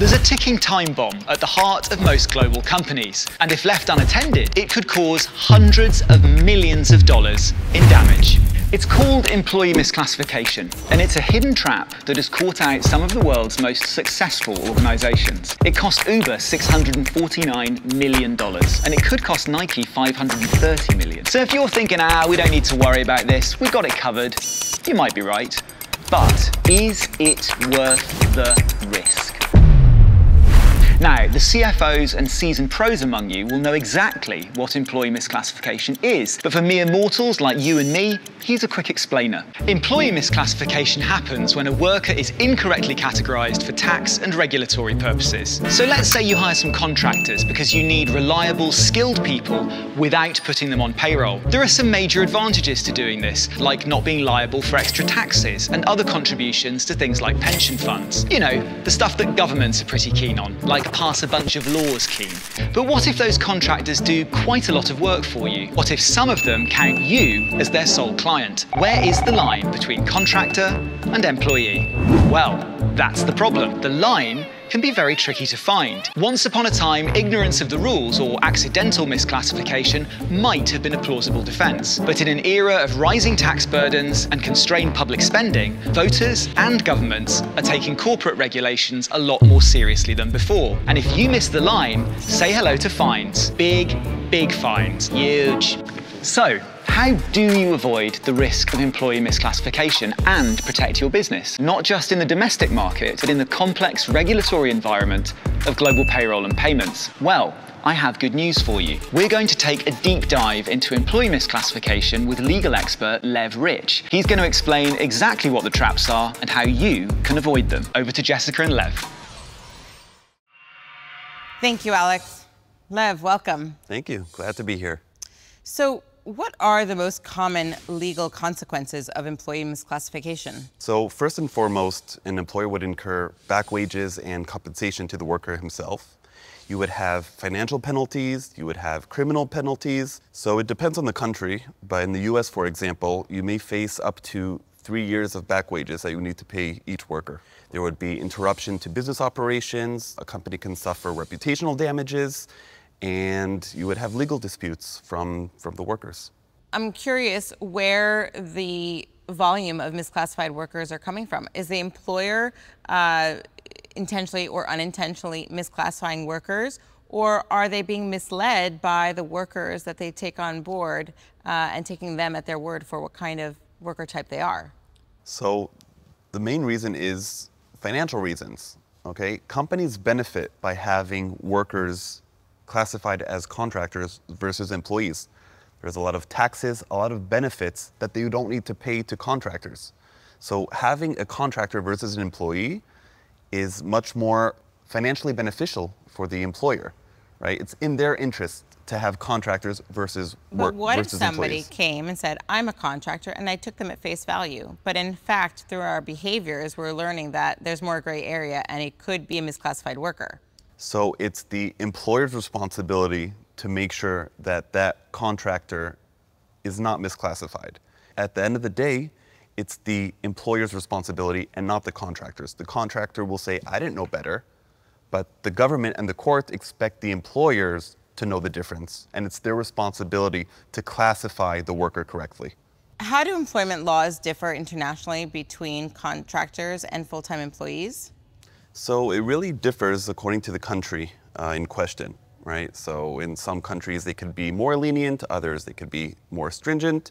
There's a ticking time bomb at the heart of most global companies, and if left unattended, it could cause hundreds of millions of dollars in damage. It's called employee misclassification, and it's a hidden trap that has caught out some of the world's most successful organizations. It cost Uber $649 million, and it could cost Nike $530 million. So if you're thinking, we don't need to worry about this, we've got it covered, you might be right. But is it worth the risk? Now, the CFOs and seasoned pros among you will know exactly what employee misclassification is, but for mere mortals like you and me, here's a quick explainer. Employee misclassification happens when a worker is incorrectly categorized for tax and regulatory purposes. So let's say you hire some contractors because you need reliable, skilled people without putting them on payroll. There are some major advantages to doing this, like not being liable for extra taxes and other contributions to things like pension funds. You know, the stuff that governments are pretty keen on, like pass a bunch of laws keen. But what if those contractors do quite a lot of work for you? What if some of them count you as their sole client? Where is the line between contractor and employee? Well, that's the problem. The line can be very tricky to find. Once upon a time, ignorance of the rules or accidental misclassification might have been a plausible defense. But in an era of rising tax burdens and constrained public spending, voters and governments are taking corporate regulations a lot more seriously than before. And if you miss the line, say hello to fines. Big, big fines. Huge. So, how do you avoid the risk of employee misclassification and protect your business? Not just in the domestic market, but in the complex regulatory environment of global payroll and payments. Well, I have good news for you. We're going to take a deep dive into employee misclassification with legal expert Lev Rich. He's going to explain exactly what the traps are and how you can avoid them. Over to Jessica and Lev. Thank you, Alex. Lev, welcome. Thank you. Glad to be here. So, what are the most common legal consequences of employee misclassification? So first and foremost, an employer would incur back wages and compensation to the worker himself. You would have financial penalties, you would have criminal penalties. So it depends on the country, but in the US, for example, you may face up to 3 years of back wages that you need to pay each worker. There would be interruption to business operations, a company can suffer reputational damages, and you would have legal disputes from the workers. I'm curious where the volume of misclassified workers are coming from. Is the employer intentionally or unintentionally misclassifying workers, or are they being misled by the workers that they take on board and taking them at their word for what kind of worker type they are? So the main reason is financial reasons, okay? Companies benefit by having workers classified as contractors versus employees. There's a lot of taxes, a lot of benefits that you don't need to pay to contractors. So having a contractor versus an employee is much more financially beneficial for the employer, right? It's in their interest to have contractors versus But what if somebody employees. came and said, I'm a contractor, and I took them at face value, but in fact, through our behaviors, we're learning that there's more gray area and it could be a misclassified worker? So it's the employer's responsibility to make sure that that contractor is not misclassified. At the end of the day, it's the employer's responsibility and not the contractor's. The contractor will say, I didn't know better, but the government and the court expect the employers to know the difference, and it's their responsibility to classify the worker correctly. How do employment laws differ internationally between contractors and full-time employees? So it really differs according to the country in question, right? So in some countries they could be more lenient, others they could be more stringent.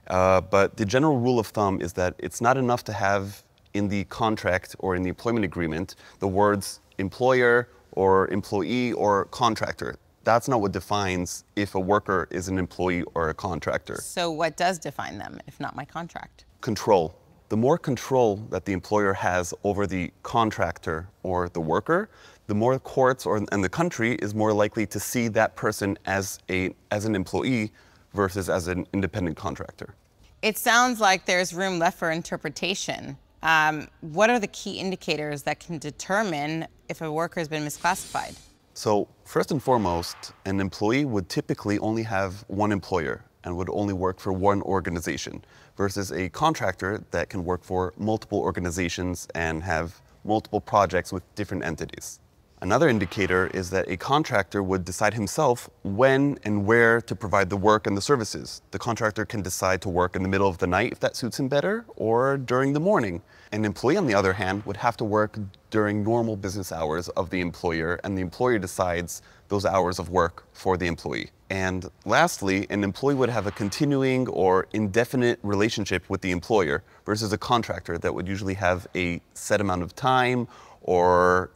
But the general rule of thumb is that it's not enough to have in the contract or in the employment agreement the words employer or employee or contractor. That's not what defines if a worker is an employee or a contractor. So what does define them, if not my contract? Control. The more control that the employer has over the contractor or the worker, the more courts and the country is more likely to see that person as an employee versus as an independent contractor. It sounds like there's room left for interpretation. What are the key indicators that can determine if a worker has been misclassified? So first and foremost, an employee would typically only have one employer and would only work for one organization versus a contractor that can work for multiple organizations and have multiple projects with different entities. Another indicator is that a contractor would decide himself when and where to provide the work and the services. The contractor can decide to work in the middle of the night if that suits him better, or during the morning. An employee, on the other hand, would have to work during normal business hours of the employer, and the employer decides those hours of work for the employee. And lastly, an employee would have a continuing or indefinite relationship with the employer versus a contractor that would usually have a set amount of time or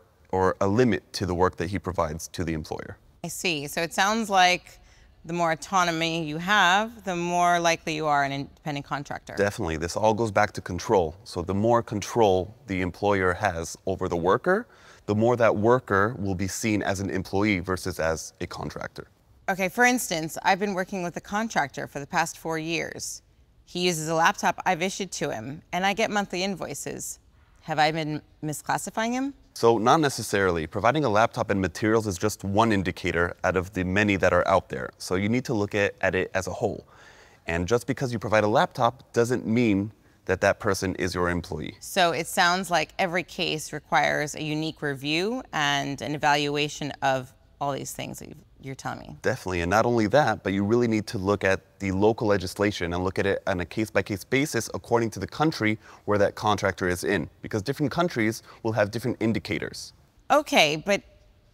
a limit to the work that he provides to the employer. I see. So it sounds like the more autonomy you have, the more likely you are an independent contractor. Definitely. This all goes back to control. So the more control the employer has over the worker, the more that worker will be seen as an employee versus as a contractor. Okay, for instance, I've been working with a contractor for the past 4 years. He uses a laptop I've issued to him, and I get monthly invoices. Have I been misclassifying him? So not necessarily. Providing a laptop and materials is just one indicator out of the many that are out there. So you need to look at it as a whole. And just because you provide a laptop doesn't mean that that person is your employee. So it sounds like every case requires a unique review and an evaluation of all these things that you're telling me. Definitely, and not only that, but you really need to look at the local legislation and look at it on a case-by-case basis according to the country where that contractor is in, because different countries will have different indicators. Okay, but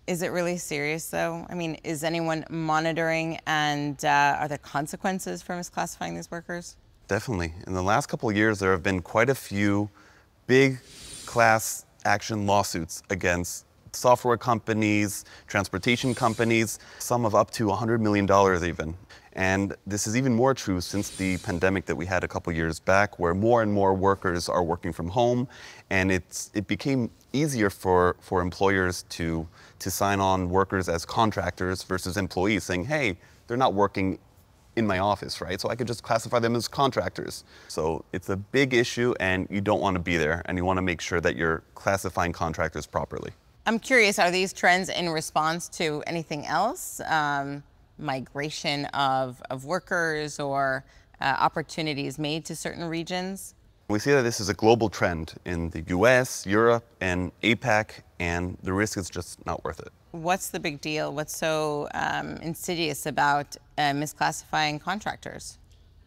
is it really serious though? I mean, is anyone monitoring, and are there consequences for misclassifying these workers? Definitely. In the last couple of years, there have been quite a few big class action lawsuits against software companies, transportation companies, some of up to $100 million even. And this is even more true since the pandemic that we had a couple years back, where more and more workers are working from home, and it became easier for employers to sign on workers as contractors versus employees, saying, hey, they're not working in my office, right? So I could just classify them as contractors. So it's a big issue, and you don't want to be there, and you want to make sure that you're classifying contractors properly. I'm curious, are these trends in response to anything else? Migration of workers or opportunities made to certain regions? We see that this is a global trend in the US, Europe, and APAC, and the risk is just not worth it. What's the big deal? What's so insidious about misclassifying contractors?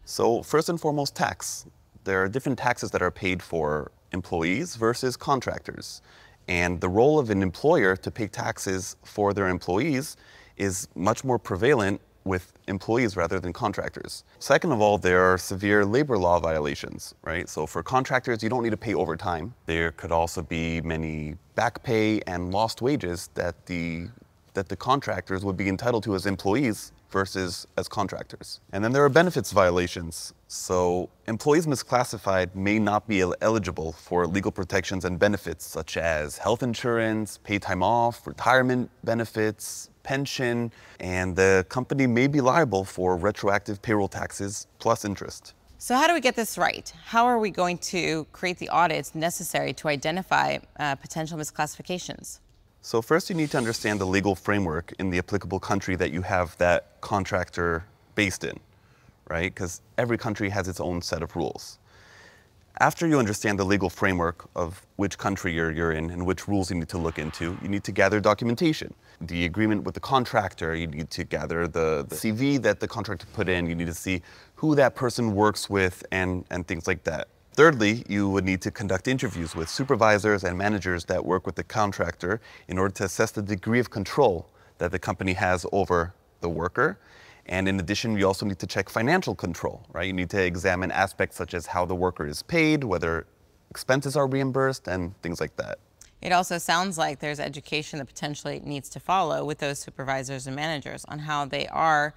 So first and foremost, tax. There are different taxes that are paid for employees versus contractors. And the role of an employer to pay taxes for their employees is much more prevalent with employees rather than contractors. Second of all, there are severe labor law violations, right? So for contractors, you don't need to pay overtime. There could also be many back pay and lost wages that the contractors would be entitled to as employees versus as contractors. And then there are benefits violations. So employees misclassified may not be eligible for legal protections and benefits such as health insurance, paid time off, retirement benefits, pension, and the company may be liable for retroactive payroll taxes plus interest. So how do we get this right? How are we going to create the audits necessary to identify potential misclassifications? So first you need to understand the legal framework in the applicable country that you have that contractor based in, right? Because every country has its own set of rules. After you understand the legal framework of which country you're in and which rules you need to look into, you need to gather documentation. The agreement with the contractor, you need to gather the CV that the contractor put in, you need to see who that person works with and things like that. Thirdly, you would need to conduct interviews with supervisors and managers that work with the contractor in order to assess the degree of control that the company has over the worker. And in addition, you also need to check financial control, right? You need to examine aspects such as how the worker is paid, whether expenses are reimbursed, and things like that. It also sounds like there's education that potentially needs to follow with those supervisors and managers on how they are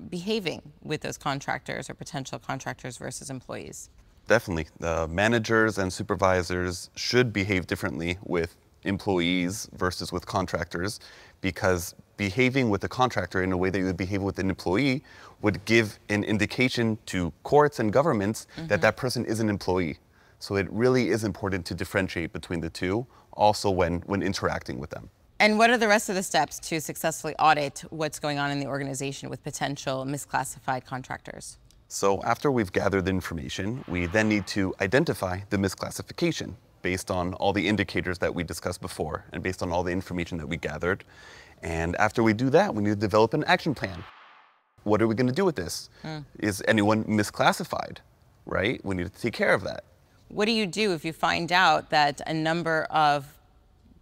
behaving with those contractors or potential contractors versus employees. Definitely. Managers and supervisors should behave differently with employees versus with contractors, because behaving with a contractor in a way that you would behave with an employee would give an indication to courts and governments that that person is an employee. So it really is important to differentiate between the two, also when interacting with them. And what are the rest of the steps to successfully audit what's going on in the organization with potential misclassified contractors? So after we've gathered the information, we then need to identify the misclassification. based on all the indicators that we discussed before and based on all the information that we gathered. And after we do that, we need to develop an action plan. What are we going to do with this? Is anyone misclassified, right? We need to take care of that. What do you do if you find out that a number of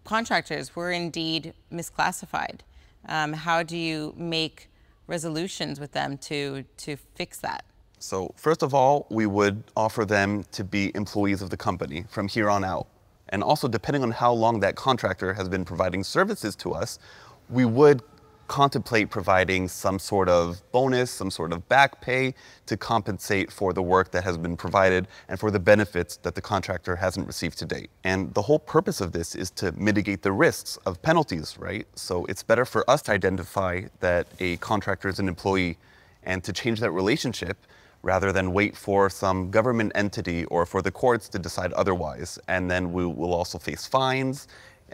contractors were indeed misclassified? How do you make resolutions with them to fix that? So first of all, we would offer them to be employees of the company from here on out. And also, depending on how long that contractor has been providing services to us, we would contemplate providing some sort of bonus, some sort of back pay to compensate for the work that has been provided and for the benefits that the contractor hasn't received to date. And the whole purpose of this is to mitigate the risks of penalties, right? So it's better for us to identify that a contractor is an employee and to change that relationship rather than wait for some government entity or for the courts to decide otherwise. And then we will also face fines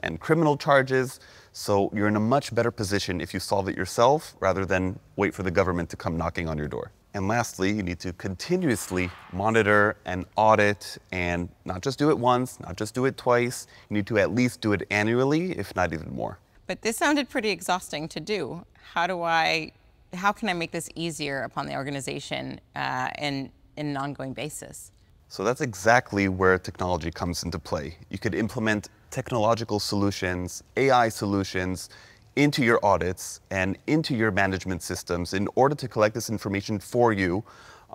and criminal charges. So you're in a much better position if you solve it yourself rather than wait for the government to come knocking on your door. And lastly, you need to continuously monitor and audit and not just do it once, not just do it twice. You need to at least do it annually, if not even more. But this sounded pretty exhausting to do. How can I make this easier upon the organization in an ongoing basis? So that's exactly where technology comes into play. You could implement technological solutions, AI solutions, into your audits and into your management systems in order to collect this information for you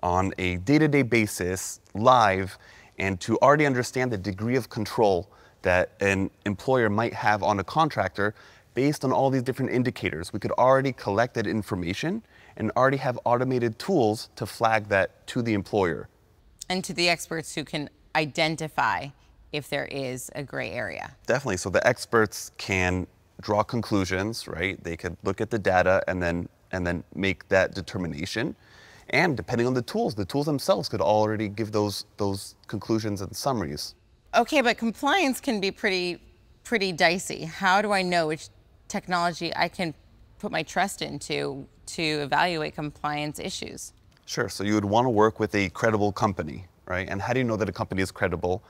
on a day-to-day basis, live, and to already understand the degree of control that an employer might have on a contractor based on all these different indicators. We could already collect that information and already have automated tools to flag that to the employer. And to the experts who can identify if there is a gray area. Definitely. So the experts can draw conclusions, right? They could look at the data and then make that determination. And depending on the tools themselves could already give those conclusions and summaries. Okay, but compliance can be pretty dicey. How do I know which technology I can put my trust into to evaluate compliance issues? Sure. So you would want to work with a credible company, right? And how do you know that a company is credible?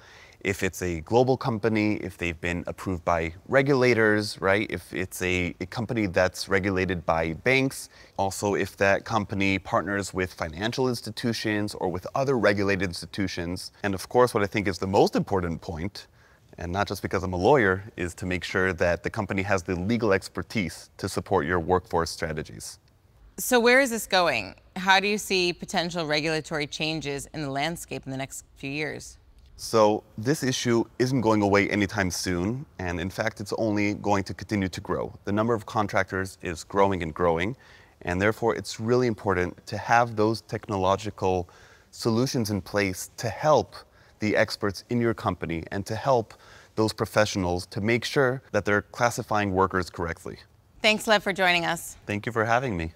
If it's a global company, if they've been approved by regulators, right? If it's a company that's regulated by banks, also if that company partners with financial institutions or with other regulated institutions. And of course, what I think is the most important point, and not just because I'm a lawyer, is to make sure that the company has the legal expertise to support your workforce strategies. So where is this going? How do you see potential regulatory changes in the landscape in the next few years? So this issue isn't going away anytime soon, and in fact, it's only going to continue to grow. The number of contractors is growing and growing, and therefore it's really important to have those technological solutions in place to help the experts in your company and to help those professionals to make sure that they're classifying workers correctly. Thanks, Lev, for joining us. Thank you for having me.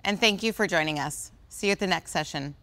And thank you for joining us. See you at the next session.